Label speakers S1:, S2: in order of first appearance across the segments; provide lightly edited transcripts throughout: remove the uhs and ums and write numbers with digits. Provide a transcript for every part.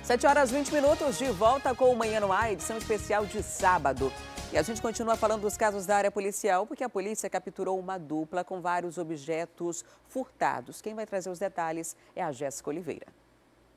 S1: 7h20, de volta com o Manhã no Ar, edição especial de sábado. E a gente continua falando dos casos da área policial, porque a polícia capturou uma dupla com vários objetos furtados. Quem vai trazer os detalhes é a Jéssica Oliveira.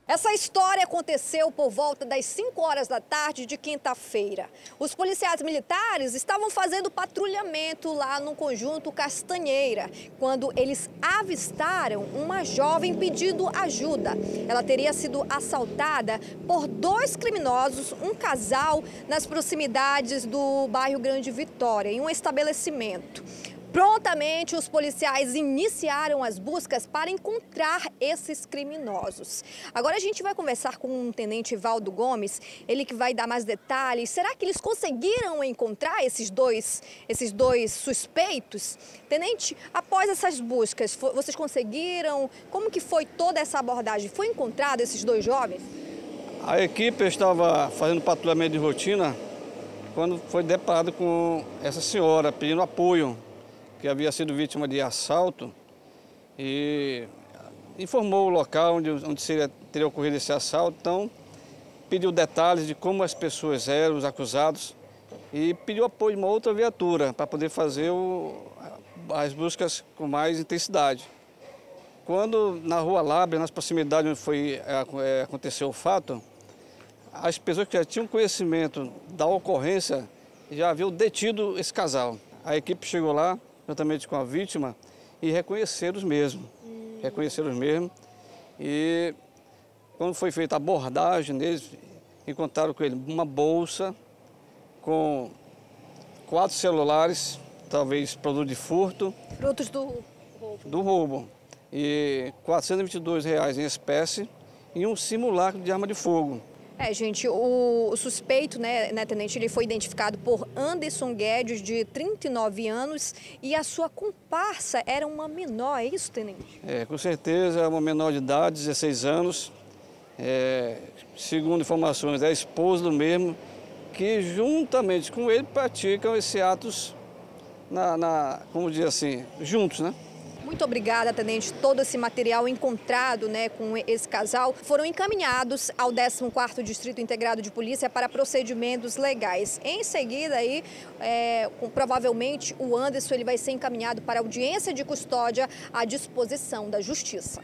S2: Essa história aconteceu por volta das 5 horas da tarde de quinta-feira. Os policiais militares estavam fazendo patrulhamento lá no conjunto Castanheira, quando eles avistaram uma jovem pedindo ajuda. Ela teria sido assaltada por 2 criminosos, um casal, nas proximidades do bairro Grande Vitória, em um estabelecimento. Prontamente, os policiais iniciaram as buscas para encontrar esses criminosos. Agora a gente vai conversar com o tenente Valdo Gomes, ele que vai dar mais detalhes. Será que eles conseguiram encontrar esses dois suspeitos? Tenente, após essas buscas, vocês conseguiram? Como que foi toda essa abordagem? Foi encontrado esses 2 jovens?
S3: A equipe estava fazendo patrulhamento de rotina quando foi deparado com essa senhora pedindo apoio, que havia sido vítima de assalto, e informou o local onde teria ocorrido esse assalto. Então pediu detalhes de como as pessoas eram, os acusados, e pediu apoio de uma outra viatura para poder fazer as buscas com mais intensidade. Quando na Rua Lábrea, nas proximidades onde aconteceu o fato, as pessoas que já tinham conhecimento da ocorrência já haviam detido esse casal. A equipe chegou lá, juntamente com a vítima, e reconheceram os mesmos. E quando foi feita a abordagem deles, encontraram com ele uma bolsa com 4 celulares, talvez produto de furto.
S2: Frutos do
S3: roubo. E R$ 422 em espécie e um simulacro de arma de fogo.
S2: Gente, o suspeito, né, tenente, ele foi identificado por Anderson Guedes, de 39 anos, e a sua comparsa era uma menor, é isso, tenente?
S3: Com certeza, é uma menor de idade, 16 anos. Segundo informações, é a esposa do mesmo, que juntamente com ele praticam esses atos, como dizer assim, juntos, né?
S2: Muito obrigada, tenente. Todo esse material encontrado, né, com esse casal foram encaminhados ao 14º Distrito Integrado de Polícia para procedimentos legais. Em seguida, aí, provavelmente, o Anderson ele vai ser encaminhado para audiência de custódia à disposição da Justiça.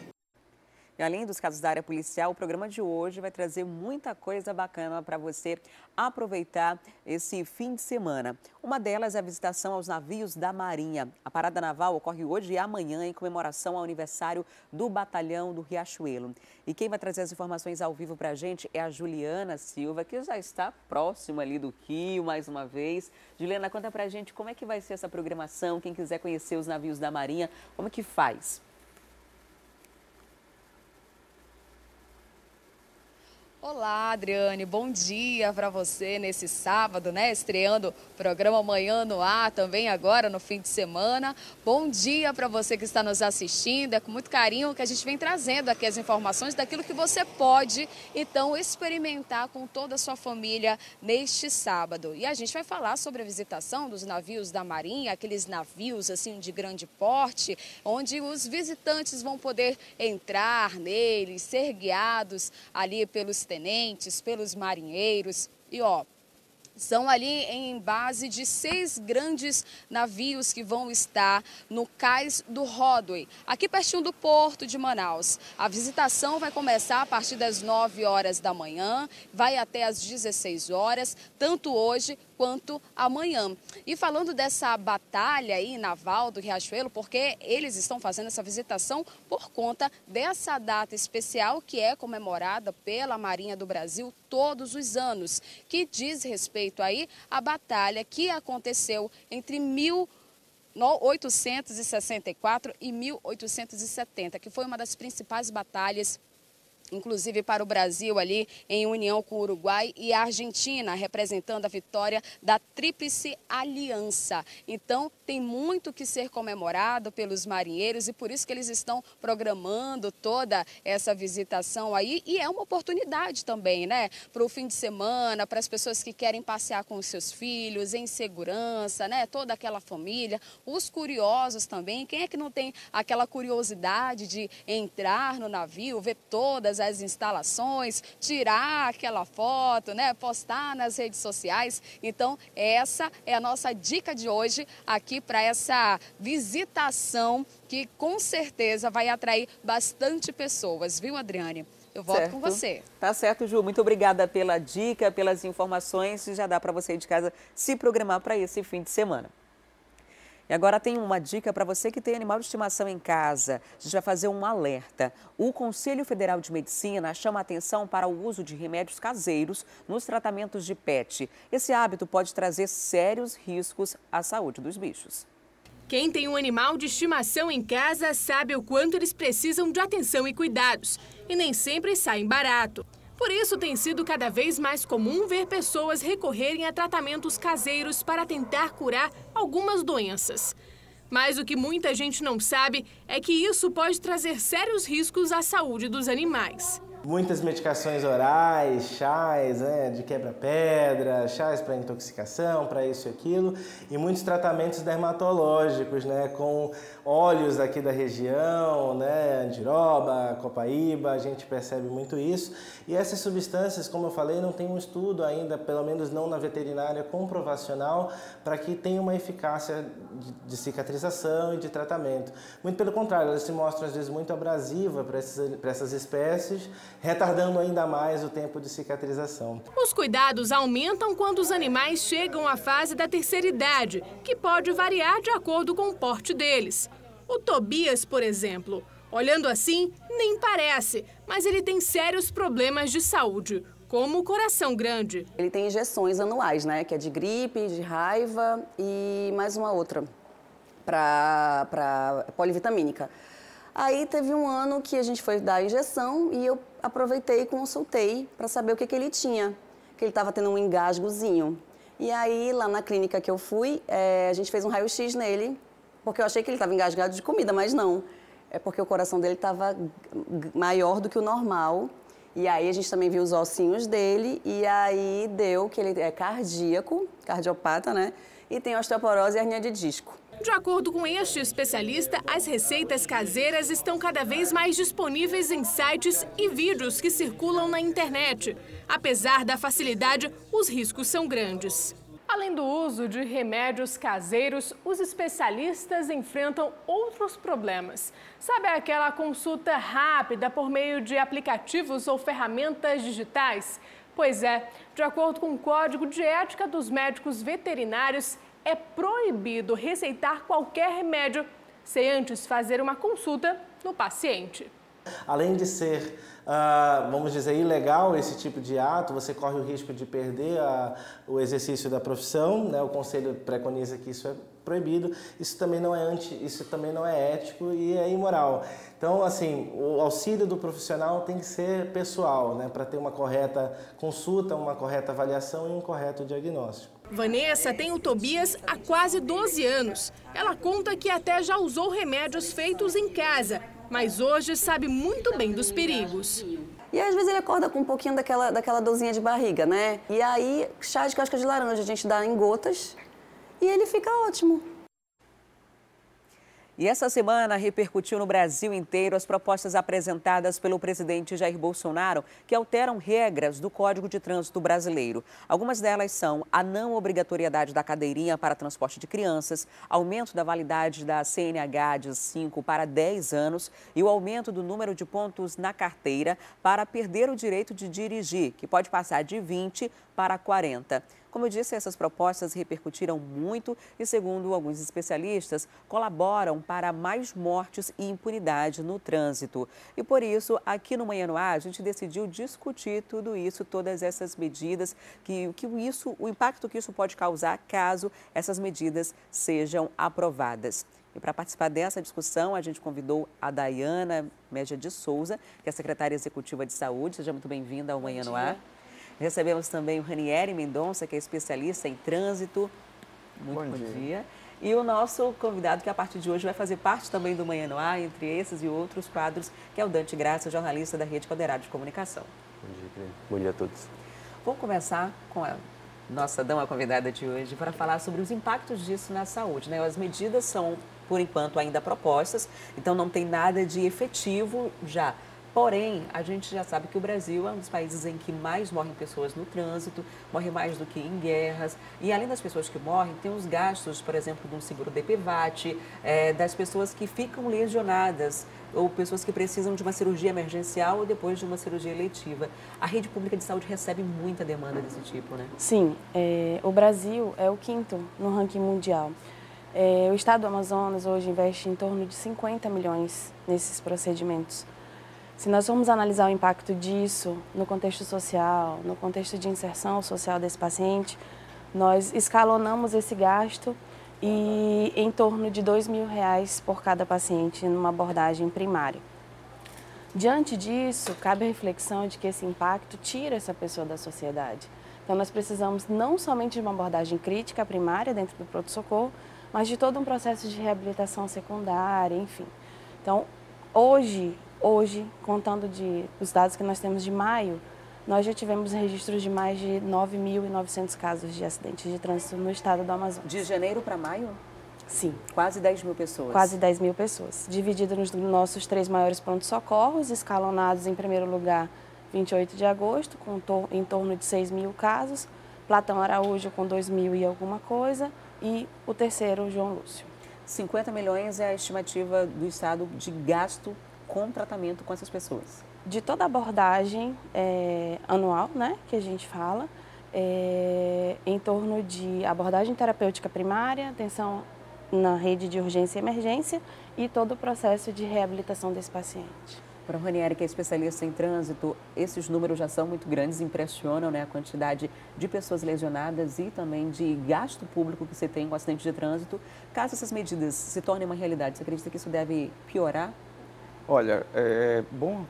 S1: E além dos casos da área policial, o programa de hoje vai trazer muita coisa bacana para você aproveitar esse fim de semana. Uma delas é a visitação aos navios da Marinha. A parada naval ocorre hoje e amanhã em comemoração ao aniversário do Batalhão do Riachuelo. E quem vai trazer as informações ao vivo para a gente é a Juliana Silva, que já está próxima ali do Rio, mais uma vez. Juliana, conta para a gente como é que vai ser essa programação, quem quiser conhecer os navios da Marinha, como que faz?
S4: Olá, Adriane, bom dia para você nesse sábado, né? Estreando o programa Manhã no Ar, também agora no fim de semana. Bom dia para você que está nos assistindo, é com muito carinho que a gente vem trazendo aqui as informações daquilo que você pode, então, experimentar com toda a sua família neste sábado. E a gente vai falar sobre a visitação dos navios da Marinha, aqueles navios assim de grande porte, onde os visitantes vão poder entrar neles, ser guiados ali pelos tenentes, pelos marinheiros. E são ali em base de 6 grandes navios que vão estar no cais do Rodway, aqui pertinho do porto de Manaus. A visitação vai começar a partir das 9 horas da manhã, vai até às 16 horas, tanto hoje quanto amanhã. E falando dessa batalha aí naval do Riachuelo, porque eles estão fazendo essa visitação por conta dessa data especial que é comemorada pela Marinha do Brasil todos os anos, que diz respeito aí à batalha que aconteceu entre 1864 e 1870, que foi uma das principais batalhas, inclusive para o Brasil ali em união com o Uruguai e a Argentina, representando a vitória da Tríplice Aliança. Então, tem muito que ser comemorado pelos marinheiros e por isso que eles estão programando toda essa visitação aí. E é uma oportunidade também, né, para o fim de semana, para as pessoas que querem passear com os seus filhos em segurança, né, toda aquela família, os curiosos também. Quem é que não tem aquela curiosidade de entrar no navio, ver todas todas as instalações, tirar aquela foto, né, postar nas redes sociais. Então, essa é a nossa dica de hoje aqui para essa visitação que com certeza vai atrair bastante pessoas, viu, Adriane? Eu volto com você.
S1: Tá certo, Ju. Muito obrigada pela dica, pelas informações. Já dá para você ir de casa se programar para esse fim de semana. E agora tem uma dica para você que tem animal de estimação em casa. A gente vai fazer um alerta. O Conselho Federal de Medicina chama a atenção para o uso de remédios caseiros nos tratamentos de pet. Esse hábito pode trazer sérios riscos à saúde dos bichos.
S5: Quem tem um animal de estimação em casa sabe o quanto eles precisam de atenção e cuidados. E nem sempre saem barato. Por isso, tem sido cada vez mais comum ver pessoas recorrerem a tratamentos caseiros para tentar curar algumas doenças. Mas o que muita gente não sabe é que isso pode trazer sérios riscos à saúde dos animais.
S6: Muitas medicações orais, chás, né, de quebra-pedra, chás para intoxicação, para isso e aquilo, e muitos tratamentos dermatológicos, né, com óleos aqui da região, né, andiroba, copaíba, a gente percebe muito isso. E essas substâncias, como eu falei, não tem um estudo ainda, pelo menos não na veterinária, comprovacional, para que tenha uma eficácia de cicatrização e de tratamento. Muito pelo contrário, elas se mostram às vezes muito abrasivas para essas espécies, retardando ainda mais o tempo de cicatrização.
S5: Os cuidados aumentam quando os animais chegam à fase da terceira idade, que pode variar de acordo com o porte deles. O Tobias, por exemplo, olhando assim, nem parece, mas ele tem sérios problemas de saúde, como o coração grande.
S7: Ele tem injeções anuais, né, que é de gripe, de raiva e mais uma outra, para polivitamínica. Aí teve um ano que a gente foi dar a injeção e eu aproveitei e consultei para saber o que ele tinha, que ele estava tendo um engasgozinho. E aí, lá na clínica que eu fui, a gente fez um raio-x nele, porque eu achei que ele estava engasgado de comida, mas não. É porque o coração dele estava maior do que o normal. E aí a gente também viu os ossinhos dele e aí deu que ele é cardíaco, cardiopata, né? E tem osteoporose e hernia de disco.
S5: De acordo com este especialista, as receitas caseiras estão cada vez mais disponíveis em sites e vídeos que circulam na internet. Apesar da facilidade, os riscos são grandes. Além do uso de remédios caseiros, os especialistas enfrentam outros problemas. Sabe aquela consulta rápida por meio de aplicativos ou ferramentas digitais? Pois é, de acordo com o Código de Ética dos Médicos Veterinários, é proibido receitar qualquer remédio sem antes fazer uma consulta no paciente.
S6: Além de ser, vamos dizer, ilegal esse tipo de ato, você corre o risco de perder o exercício da profissão, né? O Conselho preconiza que isso é proibido, isso também não é ético e é imoral. Então, assim, o auxílio do profissional tem que ser pessoal, né? Para ter uma correta consulta, uma correta avaliação e um correto diagnóstico.
S5: Vanessa tem o Tobias há quase 12 anos. Ela conta que até já usou remédios feitos em casa, mas hoje sabe muito bem dos perigos.
S7: E às vezes ele acorda com um pouquinho daquela dorzinha de barriga, né? E aí, chá de casca de laranja a gente dá em gotas e ele fica ótimo.
S1: E essa semana repercutiu no Brasil inteiro as propostas apresentadas pelo presidente Jair Bolsonaro que alteram regras do Código de Trânsito brasileiro. Algumas delas são a não obrigatoriedade da cadeirinha para transporte de crianças, aumento da validade da CNH de 5 para 10 anos e o aumento do número de pontos na carteira para perder o direito de dirigir, que pode passar de 20 para 40. Como eu disse, essas propostas repercutiram muito e, segundo alguns especialistas, colaboram para mais mortes e impunidade no trânsito. E por isso, aqui no Manhã no Ar, a gente decidiu discutir tudo isso, todas essas medidas, o impacto que isso pode causar caso essas medidas sejam aprovadas. E para participar dessa discussão, a gente convidou a Dayana Média de Souza, que é secretária executiva de saúde. Seja muito bem-vinda ao Manhã no Ar. Recebemos também o Ranieri Mendonça, que é especialista em trânsito. Muito bom dia. E o nosso convidado, que a partir de hoje vai fazer parte também do Manhã no Ar, entre esses e outros quadros, que é o Dante Graça, jornalista da Rede Caldeirada de Comunicação.
S8: Bom dia, Cleide. Bom dia a todos.
S1: Vamos começar com a nossa dama convidada de hoje para falar sobre os impactos disso na saúde, né? As medidas são, por enquanto, ainda propostas, então não tem nada de efetivo já. Porém, a gente já sabe que o Brasil é um dos países em que mais morrem pessoas no trânsito, morre mais do que em guerras. E além das pessoas que morrem, tem os gastos, por exemplo, de um seguro DPVAT, das pessoas que ficam lesionadas ou pessoas que precisam de uma cirurgia emergencial ou depois de uma cirurgia eletiva. A rede pública de saúde recebe muita demanda desse tipo, né?
S9: Sim, o Brasil é o 5º no ranking mundial. O estado do Amazonas hoje investe em torno de 50 milhões nesses procedimentos. Se nós formos analisar o impacto disso no contexto social, no contexto de inserção social desse paciente, nós escalonamos esse gasto e em torno de R$2.000 por cada paciente numa abordagem primária. Diante disso, cabe a reflexão de que esse impacto tira essa pessoa da sociedade. Então, nós precisamos não somente de uma abordagem crítica primária dentro do pronto-socorro, mas de todo um processo de reabilitação secundária, enfim. Então, hoje, contando os dados que nós temos de maio, nós já tivemos registros de mais de 9.900 casos de acidentes de trânsito no estado do Amazonas.
S1: De janeiro para maio?
S9: Sim.
S1: Quase 10 mil pessoas.
S9: Quase 10 mil pessoas. Dividido nos nossos 3 maiores pronto-socorros, escalonados em primeiro lugar, 28 de agosto, com em torno de 6.000 casos, Platão Araújo com 2.000 e alguma coisa, e o terceiro, João Lúcio.
S1: 50 milhões é a estimativa do estado de gasto com tratamento com essas pessoas.
S9: De toda a abordagem anual, né, que a gente fala, em torno de abordagem terapêutica primária, atenção na rede de urgência e emergência e todo o processo de reabilitação desse paciente.
S1: Para a Ranieri, que é especialista em trânsito, esses números já são muito grandes, impressionam, né, a quantidade de pessoas lesionadas e também de gasto público que você tem com acidente de trânsito. Caso essas medidas se tornem uma realidade, você acredita que isso deve piorar?
S8: Olha, é bom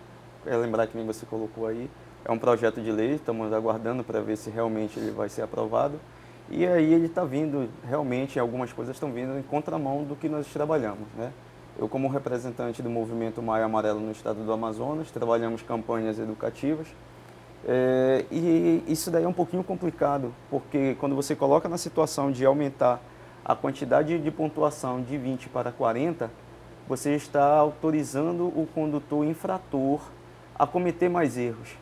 S8: lembrar que nem você colocou aí, é um projeto de lei, estamos aguardando para ver se realmente ele vai ser aprovado. E aí ele está vindo, realmente, algumas coisas estão vindo em contramão do que nós trabalhamos, né? Eu, como representante do movimento Maio Amarelo no estado do Amazonas, trabalhamos campanhas educativas. E isso daí é um pouquinho complicado, porque quando você coloca na situação de aumentar a quantidade de pontuação de 20 para 40, você está autorizando o condutor infrator a cometer mais erros.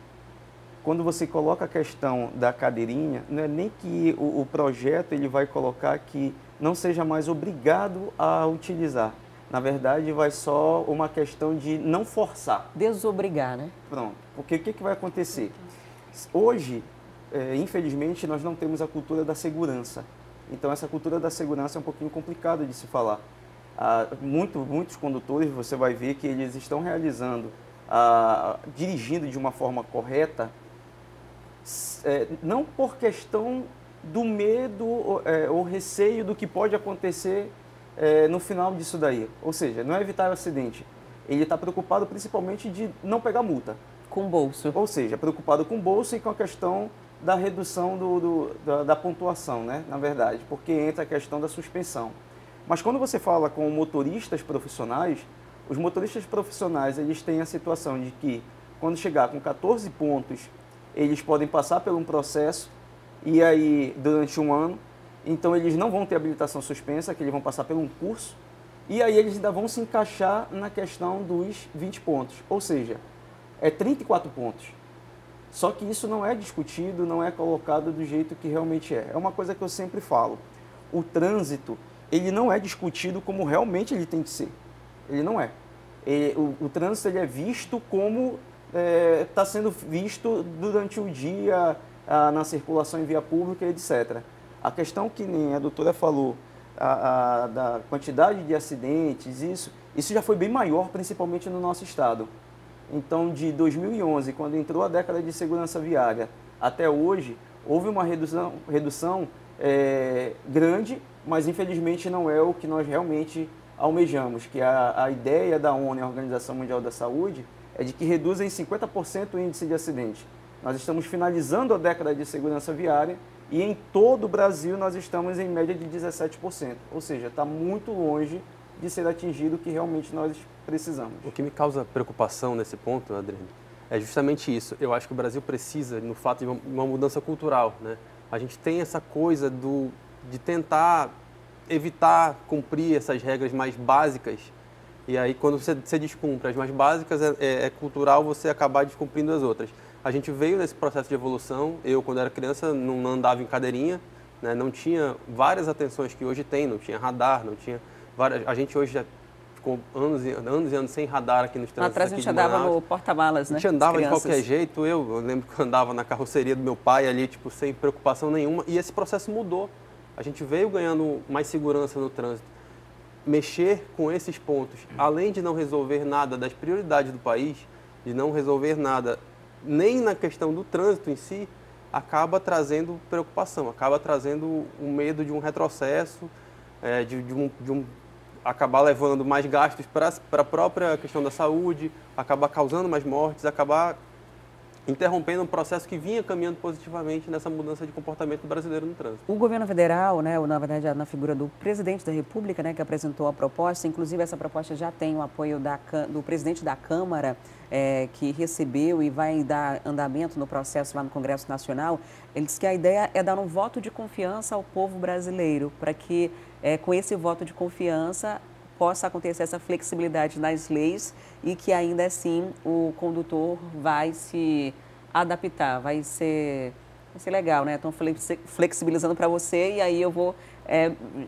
S8: Quando você coloca a questão da cadeirinha, não é nem que o projeto ele vai colocar que não seja mais obrigado a utilizar. Na verdade, vai só uma questão de não forçar.
S1: Desobrigar, né?
S8: Pronto. Porque o que vai acontecer? Hoje, infelizmente, nós não temos a cultura da segurança. Então, essa cultura da segurança é um pouquinho complicada de se falar. Muitos condutores, você vai ver que eles estão realizando, dirigindo de uma forma correta, não por questão do medo ou receio do que pode acontecer no final disso daí. Ou seja, não é evitar o acidente. Ele está preocupado principalmente de não pegar multa.
S1: Com o bolso.
S8: Ou seja, preocupado com o bolso e com a questão da redução da pontuação, né? Na verdade, porque entra a questão da suspensão. Mas quando você fala com motoristas profissionais, os motoristas profissionais eles têm a situação de que, quando chegar com 14 pontos, eles podem passar por um processo e aí, durante um ano, então eles não vão ter habilitação suspensa, que eles vão passar por um curso, e aí eles ainda vão se encaixar na questão dos 20 pontos, ou seja, 34 pontos. Só que isso não é discutido, não é colocado do jeito que realmente é. É uma coisa que eu sempre falo, o trânsito, ele não é discutido como realmente ele tem que ser. Ele não é. O trânsito ele é visto como está sendo visto durante o dia, na circulação em via pública, etc. A questão que nem a doutora falou, da quantidade de acidentes, isso já foi bem maior, principalmente no nosso estado. Então, de 2011, quando entrou a década de segurança viária, até hoje, houve uma redução grande, mas infelizmente não é o que nós realmente almejamos, que a ideia da ONU, a Organização Mundial da Saúde, é de que reduza em 50% o índice de acidente. Nós estamos finalizando a década de segurança viária e em todo o Brasil nós estamos em média de 17%. Ou seja, está muito longe de ser atingido o que realmente nós precisamos.
S10: O que me causa preocupação nesse ponto, Adriane, é justamente isso. Eu acho que o Brasil precisa, no fato de uma mudança cultural, né? A gente tem essa coisa de tentar evitar cumprir essas regras mais básicas E aí, quando você descumpre as mais básicas, é cultural você acabar descumprindo as outras. A gente veio nesse processo de evolução. Eu, quando era criança, não andava em cadeirinha, né? Não tinha várias atenções que hoje tem, não tinha radar, não tinha várias... A gente hoje já ficou anos e anos sem radar aqui nos trânsitos.
S1: Lá atrás a gente andava no porta-malas, né?
S10: A gente andava de qualquer jeito. Eu lembro que eu andava na carroceria do meu pai ali, tipo, sem preocupação nenhuma. E esse processo mudou. A gente veio ganhando mais segurança no trânsito. Mexer com esses pontos, além de não resolver nada das prioridades do país, de não resolver nada nem na questão do trânsito em si, acaba trazendo preocupação, acaba trazendo o medo de um retrocesso, acabar levando mais gastos para a própria questão da saúde, acabar causando mais mortes, acabar interrompendo um processo que vinha caminhando positivamente nessa mudança de comportamento brasileiro no trânsito.
S1: O governo federal, né, na verdade, na figura do presidente da República, né, que apresentou a proposta, inclusive essa proposta já tem o apoio do presidente da Câmara, que recebeu e vai dar andamento no processo lá no Congresso Nacional. Ele disse que a ideia é dar um voto de confiança ao povo brasileiro, para que com esse voto de confiança possa acontecer essa flexibilidade nas leis e que ainda assim o condutor vai se adaptar, vai ser legal, né? Estão flexibilizando para você e aí eu vou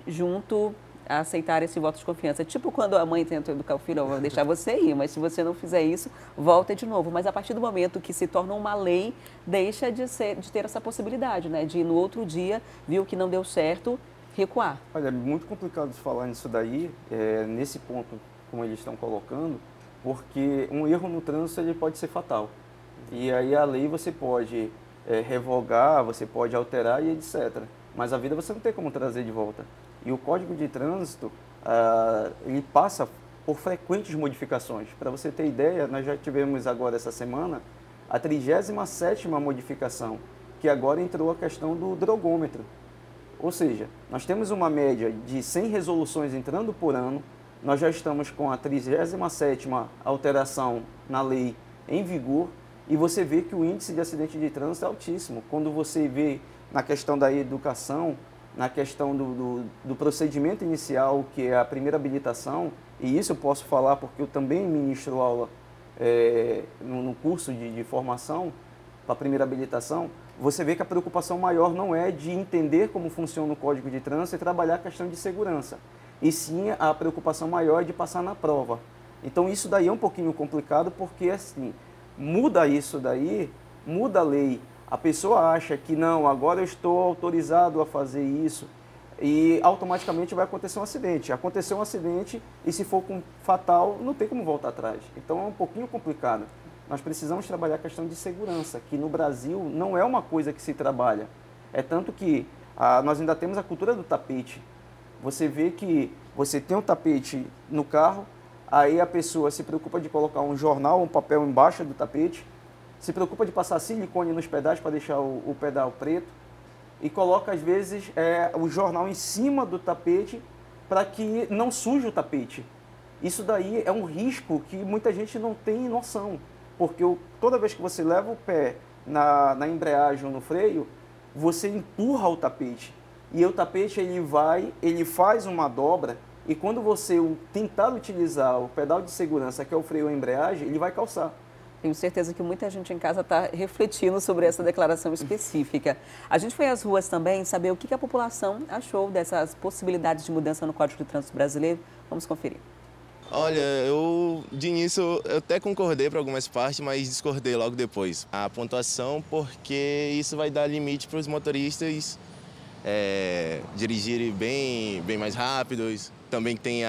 S1: junto aceitar esse voto de confiança. Tipo quando a mãe tenta educar o filho, eu vou deixar você ir, mas se você não fizer isso, volta de novo. Mas a partir do momento que se torna uma lei, deixa de ter essa possibilidade, né? De no outro dia, viu que não deu certo, recuar.
S8: Olha, é muito complicado de falar nisso daí, nesse ponto, como eles estão colocando, porque um erro no trânsito ele pode ser fatal. E aí a lei você pode revogar, você pode alterar e etc. Mas a vida você não tem como trazer de volta. E o Código de Trânsito, ele passa por frequentes modificações. Para você ter ideia, nós já tivemos agora essa semana a 37ª modificação, que agora entrou a questão do drogômetro. Ou seja, nós temos uma média de 100 resoluções entrando por ano, nós já estamos com a 37ª alteração na lei em vigor e você vê que o índice de acidente de trânsito é altíssimo. Quando você vê na questão da educação, na questão do procedimento inicial, que é a primeira habilitação, e isso eu posso falar porque eu também ministro aula no curso de formação para a primeira habilitação, você vê que a preocupação maior não é de entender como funciona o Código de Trânsito e trabalhar a questão de segurança, e sim a preocupação maior é de passar na prova. Então isso daí é um pouquinho complicado porque assim, muda isso daí, muda a lei, a pessoa acha que não, agora eu estou autorizado a fazer isso e automaticamente vai acontecer um acidente. Aconteceu um acidente e se for fatal, não tem como voltar atrás. Então é um pouquinho complicado. Nós precisamos trabalhar a questão de segurança, que no Brasil não é uma coisa que se trabalha. É tanto que nós ainda temos a cultura do tapete. Você vê que você tem um tapete no carro, aí a pessoa se preocupa de colocar um jornal, um papel embaixo do tapete, se preocupa de passar silicone nos pedais para deixar o pedal preto e coloca, às vezes, o jornal em cima do tapete para que não suje o tapete. Isso daí é um risco que muita gente não tem noção. Porque toda vez que você leva o pé na embreagem ou no freio, você empurra o tapete. E o tapete ele faz uma dobra e quando você tentar utilizar o pedal de segurança, que é o freio ou a embreagem, ele vai calçar.
S1: Tenho certeza que muita gente em casa está refletindo sobre essa declaração específica. A gente foi às ruas também saber o que a população achou dessas possibilidades de mudança no Código de Trânsito Brasileiro. Vamos conferir.
S11: Olha, de início eu até concordei para algumas partes, mas discordei logo depois. A pontuação, porque isso vai dar limite para os motoristas dirigirem bem mais rápidos. Também tem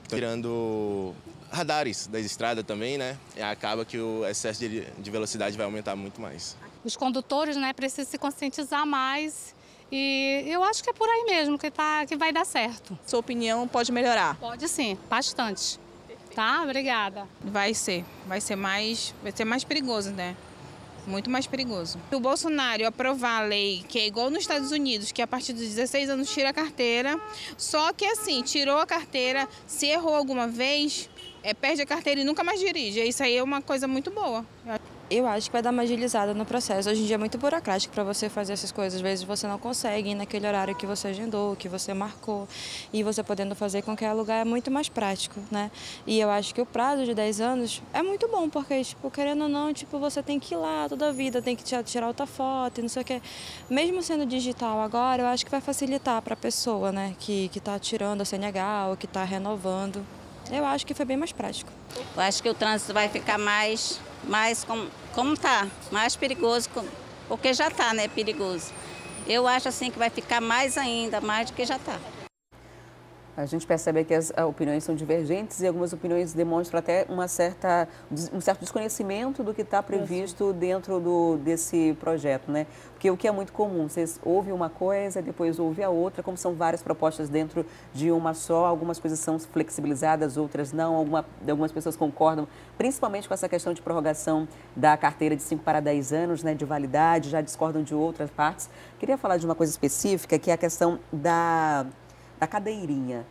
S11: tirando radares da estrada também, né? E acaba que o excesso de velocidade vai aumentar muito mais.
S12: Os condutores, né, precisam se conscientizar mais. E eu acho que é por aí mesmo que vai dar certo.
S13: Sua opinião pode melhorar?
S12: Pode sim, bastante. Tá? Obrigada.
S13: Vai ser mais perigoso, né? Muito mais perigoso. Se o Bolsonaro aprovar a lei, que é igual nos Estados Unidos, que a partir dos 16 anos tira a carteira, só que assim, tirou a carteira, se errou alguma vez, perde a carteira e nunca mais dirige. Isso aí é uma coisa muito boa.
S14: Eu acho que vai dar uma agilizada no processo. Hoje em dia é muito burocrático para você fazer essas coisas. Às vezes você não consegue ir naquele horário que você agendou, que você marcou. E você podendo fazer em qualquer lugar é muito mais prático, né? E eu acho que o prazo de 10 anos é muito bom, porque, tipo, querendo ou não, tipo, você tem que ir lá toda a vida, tem que tirar outra foto e não sei o quê. Mesmo sendo digital agora, eu acho que vai facilitar para a pessoa, né? Que está tirando a CNH ou que está renovando. Eu acho que foi bem mais prático.
S15: Eu acho que o trânsito vai ficar mais como está, mais perigoso, porque já está, né, perigoso. Eu acho assim que vai ficar mais ainda, mais do que já está.
S1: A gente percebe que as opiniões são divergentes e algumas opiniões demonstram até um certo desconhecimento do que está previsto dentro desse projeto, né? Porque o que é muito comum, vocês ouvem uma coisa, depois ouvem a outra, como são várias propostas dentro de uma só, algumas coisas são flexibilizadas, outras não, algumas pessoas concordam, principalmente com essa questão de prorrogação da carteira de 5 para 10 anos, né, de validade, já discordam de outras partes. Queria falar de uma coisa específica, que é a questão da cadeirinha.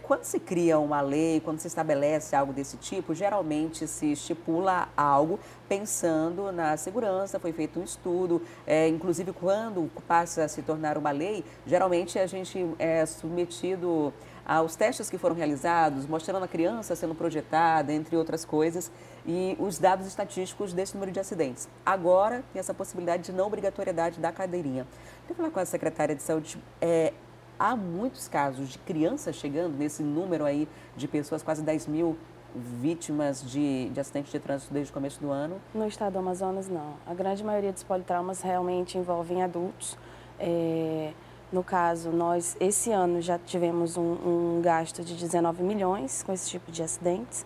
S1: Quando se cria uma lei, quando se estabelece algo desse tipo, geralmente se estipula algo pensando na segurança, foi feito um estudo, inclusive quando passa a se tornar uma lei, geralmente a gente é submetido aos testes que foram realizados, mostrando a criança sendo projetada, entre outras coisas, e os dados estatísticos desse número de acidentes. Agora, tem essa possibilidade de não obrigatoriedade da cadeirinha. Queria falar com a secretária de Saúde. Há muitos casos de crianças chegando nesse número aí de pessoas, quase 10 mil vítimas de acidentes de trânsito desde o começo do ano?
S9: No estado do Amazonas, não. A grande maioria dos politraumas realmente envolvem adultos. No caso, nós, esse ano, já tivemos um gasto de 19 milhões com esse tipo de acidentes.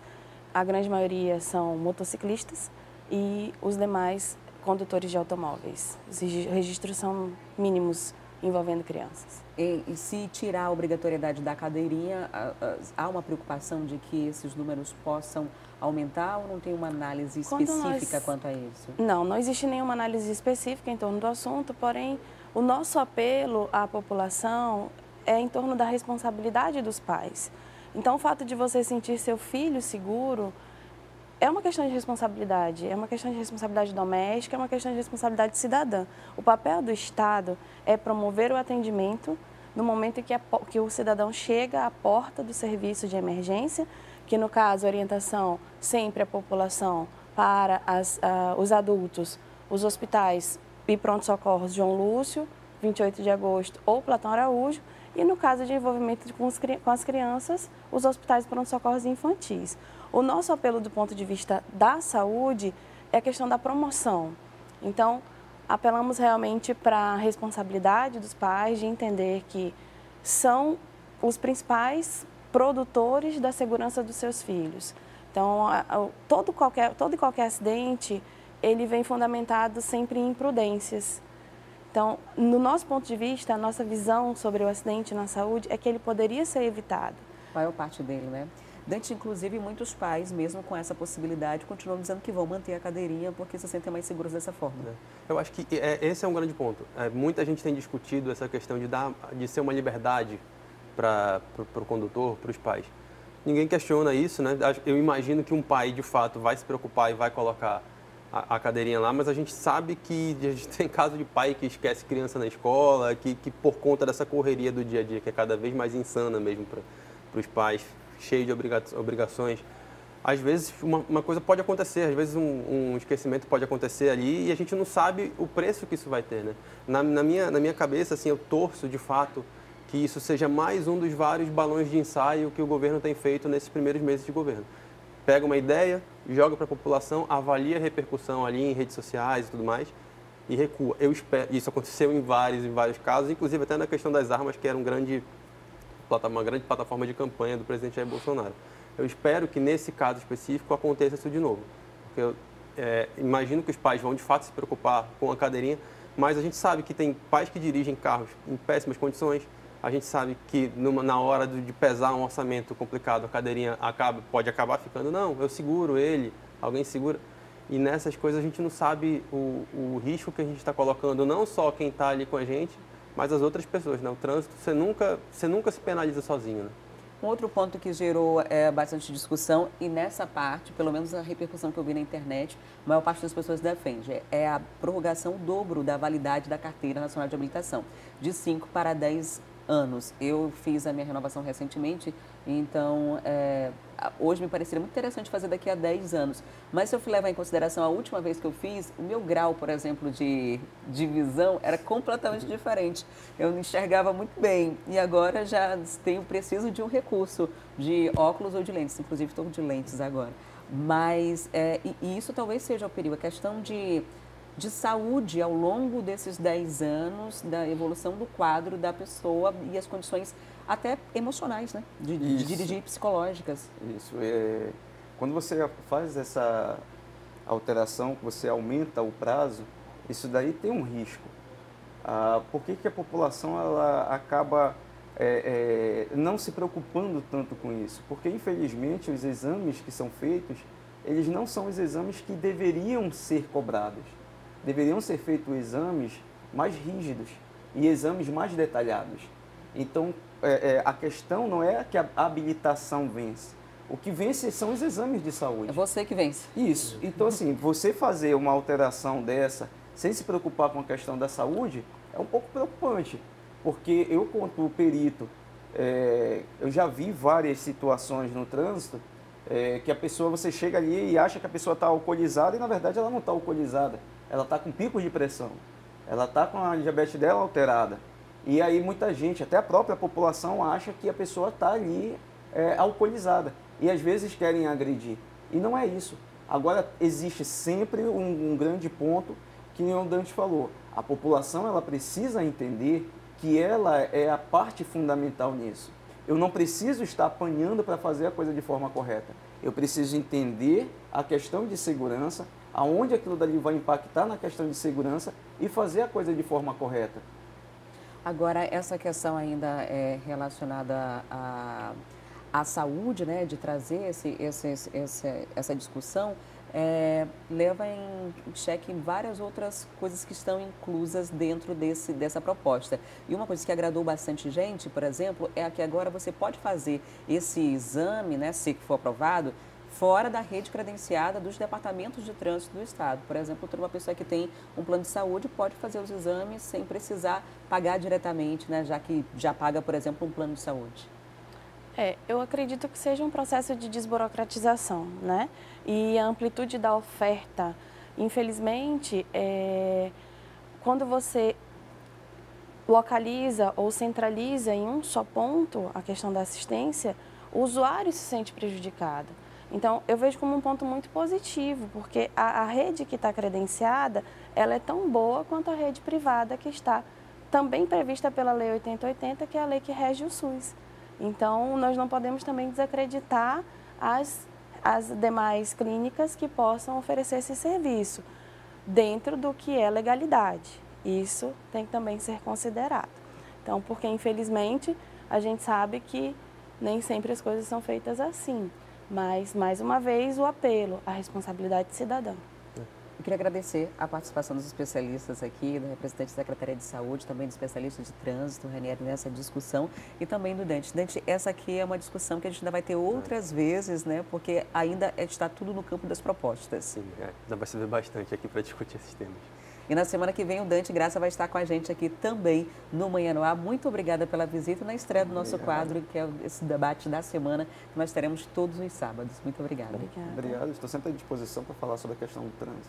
S9: A grande maioria são motociclistas e os demais condutores de automóveis. Os registros são mínimos envolvendo crianças.
S1: E se tirar a obrigatoriedade da cadeirinha, há uma preocupação de que esses números possam aumentar ou não tem uma análise específica quanto a isso?
S9: Não existe nenhuma análise específica em torno do assunto, porém, o nosso apelo à população é em torno da responsabilidade dos pais. Então, o fato de você sentir seu filho seguro é uma questão de responsabilidade, é uma questão de responsabilidade doméstica, é uma questão de responsabilidade cidadã. O papel do Estado é promover o atendimento no momento em que o cidadão chega à porta do serviço de emergência, que no caso, a orientação sempre à população para os adultos, os hospitais e pronto-socorros João Lúcio, 28 de agosto ou Platão Araújo, e no caso de envolvimento com as crianças, os hospitais pronto-socorros infantis. O nosso apelo do ponto de vista da saúde é a questão da promoção. Então, apelamos realmente para a responsabilidade dos pais de entender que são os principais produtores da segurança dos seus filhos. Então, todo e qualquer acidente, ele vem fundamentado sempre em imprudências. Então, no nosso ponto de vista, a nossa visão sobre o acidente na saúde é que ele poderia ser evitado.
S1: A maior parte dele, né? Dante, inclusive, muitos pais, mesmo com essa possibilidade, continuam dizendo que vão manter a cadeirinha porque se sentem mais seguros dessa forma.
S10: Eu acho que esse é um grande ponto. Muita gente tem discutido essa questão de ser uma liberdade para o condutor, para os pais. Ninguém questiona isso, né? Eu imagino que um pai, de fato, vai se preocupar e vai colocar a cadeirinha lá, mas a gente sabe que a gente tem caso de pai que esquece criança na escola, que por conta dessa correria do dia a dia, que é cada vez mais insana mesmo para os pais, cheio de obrigações, às vezes uma coisa pode acontecer, às vezes um esquecimento pode acontecer ali e a gente não sabe o preço que isso vai ter, né? Na minha cabeça, assim, eu torço de fato que isso seja mais um dos vários balões de ensaio que o governo tem feito nesses primeiros meses de governo. Pega uma ideia, joga para a população, avalia a repercussão ali em redes sociais e tudo mais e recua. Eu espero, isso aconteceu em vários casos, inclusive até na questão das armas, que era uma grande plataforma de campanha do presidente Jair Bolsonaro. Eu espero que nesse caso específico aconteça isso de novo, porque eu imagino que os pais vão de fato se preocupar com a cadeirinha, mas a gente sabe que tem pais que dirigem carros em péssimas condições, a gente sabe que na hora de pesar um orçamento complicado, a cadeirinha pode acabar ficando, não, eu seguro ele, alguém segura. E nessas coisas a gente não sabe o risco que a gente está colocando, não só quem está ali com a gente, mas as outras pessoas, né? O trânsito, você nunca se penaliza sozinho, né?
S1: Um outro ponto que gerou bastante discussão, e nessa parte, pelo menos a repercussão que eu vi na internet, a maior parte das pessoas defende, é a prorrogação dobro da validade da Carteira Nacional de Habilitação, de 5 para 10 anos. Eu fiz a minha renovação recentemente, então hoje me pareceria muito interessante fazer daqui a 10 anos. Mas se eu levar em consideração a última vez que eu fiz, o meu grau, por exemplo, de visão era completamente diferente. Eu não enxergava muito bem e agora já preciso de um recurso de óculos ou de lentes. Inclusive estou de lentes agora. Mas e isso talvez seja o perigo, a questão de saúde ao longo desses 10 anos, da evolução do quadro da pessoa e as condições até emocionais, né? De dirigir, psicológicas.
S8: Isso. Quando você faz essa alteração, que você aumenta o prazo, isso daí tem um risco. Por que a população ela acaba não se preocupando tanto com isso? Porque, infelizmente, os exames que são feitos, eles não são os exames que deveriam ser cobrados. Deveriam ser feitos exames mais rígidos e exames mais detalhados. Então, a questão não é que a habilitação vence. O que vence são os exames de saúde.
S1: É você que vence.
S8: Isso. Então, assim, você fazer uma alteração dessa sem se preocupar com a questão da saúde é um pouco preocupante. Porque eu, quanto perito, eu já vi várias situações no trânsito que a pessoa, você chega ali e acha que a pessoa está alcoolizada e, na verdade, ela não está alcoolizada. Ela está com picos de pressão, ela está com a diabetes dela alterada. E aí muita gente, até a própria população, acha que a pessoa está ali alcoolizada. E às vezes querem agredir. E não é isso. Agora, existe sempre um grande ponto que o Dante falou. A população ela precisa entender que ela é a parte fundamental nisso. Eu não preciso estar apanhando para fazer a coisa de forma correta. Eu preciso entender a questão de segurança, aonde aquilo dali vai impactar na questão de segurança e fazer a coisa de forma correta.
S1: Agora, essa questão ainda é relacionada à saúde, né, de trazer essa discussão, leva em xeque várias outras coisas que estão inclusas dentro dessa proposta. E uma coisa que agradou bastante gente, por exemplo, é que agora você pode fazer esse exame, né, se for aprovado, fora da rede credenciada dos departamentos de trânsito do Estado. Por exemplo, uma pessoa que tem um plano de saúde pode fazer os exames sem precisar pagar diretamente, né, já que já paga, por exemplo, um plano de saúde.
S9: Eu acredito que seja um processo de desburocratização, né? E a amplitude da oferta, infelizmente, quando você localiza ou centraliza em um só ponto a questão da assistência, o usuário se sente prejudicado. Então, eu vejo como um ponto muito positivo, porque a rede que está credenciada, ela é tão boa quanto a rede privada que está também prevista pela Lei 8080, que é a lei que rege o SUS. Então, nós não podemos também desacreditar as demais clínicas que possam oferecer esse serviço, dentro do que é legalidade. Isso tem que também ser considerado. Então, porque infelizmente, a gente sabe que nem sempre as coisas são feitas assim. Mas, mais uma vez, o apelo à responsabilidade cidadã.
S1: Eu queria agradecer a participação dos especialistas aqui, da representante da Secretaria de Saúde, também do especialista de trânsito, Ranieri, nessa discussão, e também do Dante. Dante, essa aqui é uma discussão que a gente ainda vai ter outras vezes, né? Porque ainda está tudo no campo das propostas.
S10: Sim, ainda vai se ver bastante aqui para discutir esses temas.
S1: E na semana que vem o Dante Graça vai estar com a gente aqui também no Manhã no Ar. Muito obrigada pela visita na estreia do nosso quadro, que é esse debate da semana, que nós teremos todos os sábados. Muito obrigada.
S8: Obrigado, estou sempre à disposição para falar sobre a questão do trânsito.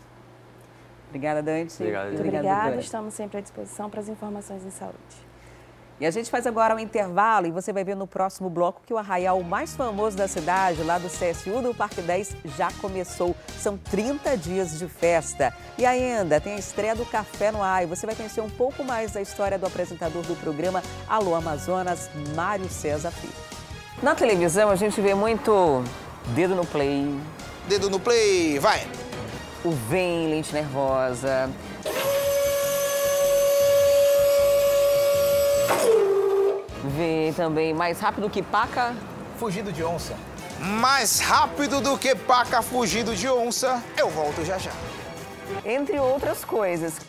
S1: Obrigada, Dante.
S9: Obrigada, estamos sempre à disposição para as informações em saúde.
S1: E a gente faz agora um intervalo e você vai ver no próximo bloco que o arraial mais famoso da cidade, lá do CSU do Parque 10, já começou. São 30 dias de festa. E ainda tem a estreia do Café no Ar. E você vai conhecer um pouco mais da história do apresentador do programa Alô Amazonas, Mário César Filho. Na televisão a gente vê muito dedo no play.
S16: Dedo no play, vai!
S1: O Vem, Lente Nervosa. Vê também Mais Rápido que Paca.
S16: Fugido de onça. Mais rápido do que Paca fugido de onça. Eu volto já já.
S1: Entre outras coisas.